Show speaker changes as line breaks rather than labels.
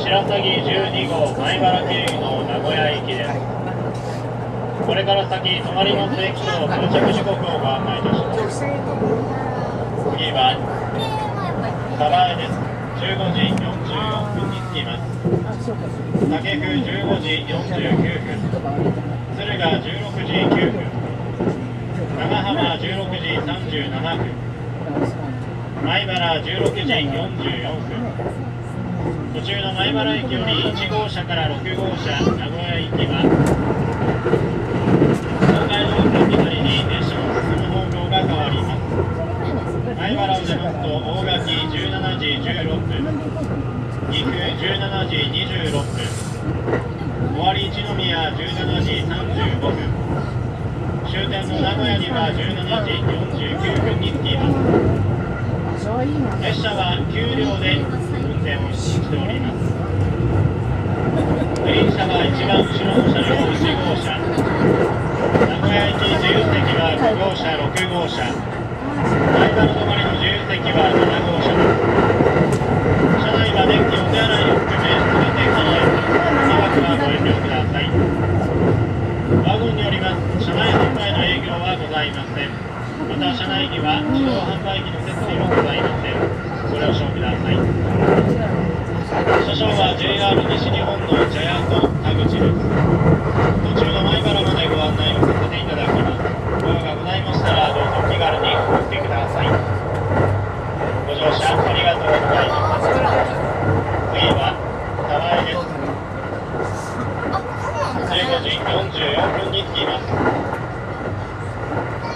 白鷺12号米原経由の名古屋行きです。これから先、隣の駅と到着時刻をご案内いたします。次は鯖江です。15時44分に着きます。武生15時49分、敦賀16時9分、長浜16時37分、米原16時44分。途中の米原駅より1号車から6号車名古屋行きは東海道線決まりに列車の進む方向が変わります。米原を出ますと大垣17時16分、岐阜17時26分、尾張一宮17時35分、終点の名古屋には17時49分に着きます。列車は9両で運転をしております。グリーン車は一番後ろの車両1号車、名古屋行き自由席は5号車6号車、米原止まりの自由席は7号車です。車内は電気お手洗いを含め全て構えます。長くはご遠慮ください。ワゴンによります車内販売の営業はございません。また車内には自動販売機の設備もございます。